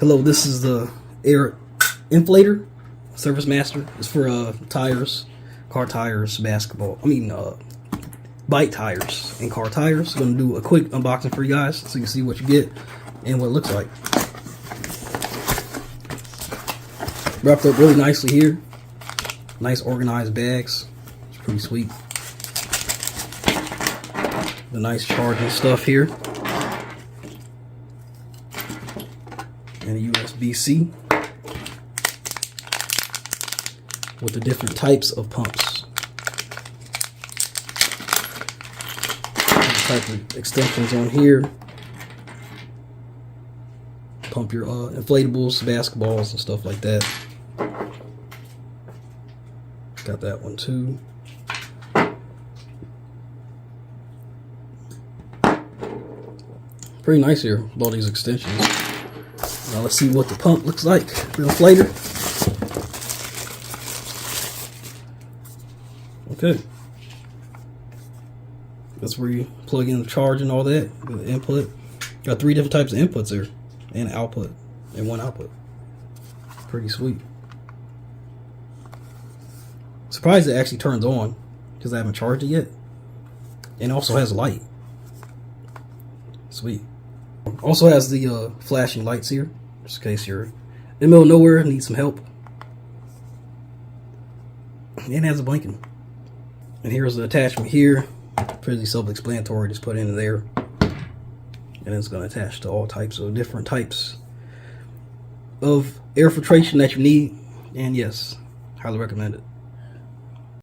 Hello, this is the air inflator, Surface Master. It's for tires, car tires, bike tires and car tires. I'm gonna do a quick unboxing for you guys so you can see what you get and what it looks like. Wrapped up really nicely here. Nice organized bags. It's pretty sweet. The nice charging stuff here. And a USB-C with the different types of pumps. Type of extensions on here. Pump your inflatables, basketballs, and stuff like that. Got that one too. Pretty nice here with all these extensions. Now let's see what the pump looks like. The inflator. Okay. That's where you plug in the charge and all that. The input. Got 3 different types of inputs there. And output. And 1 output. Pretty sweet. Surprised it actually turns on because I haven't charged it yet. And also has a light. Sweet. Also has the flashing lights here, just in case you're in the middle of nowhere and need some help. And it has a blinking. And here's the attachment here. Pretty self-explanatory, just put it in there. And it's going to attach to all types of different types of air filtration that you need. And yes, highly recommend it.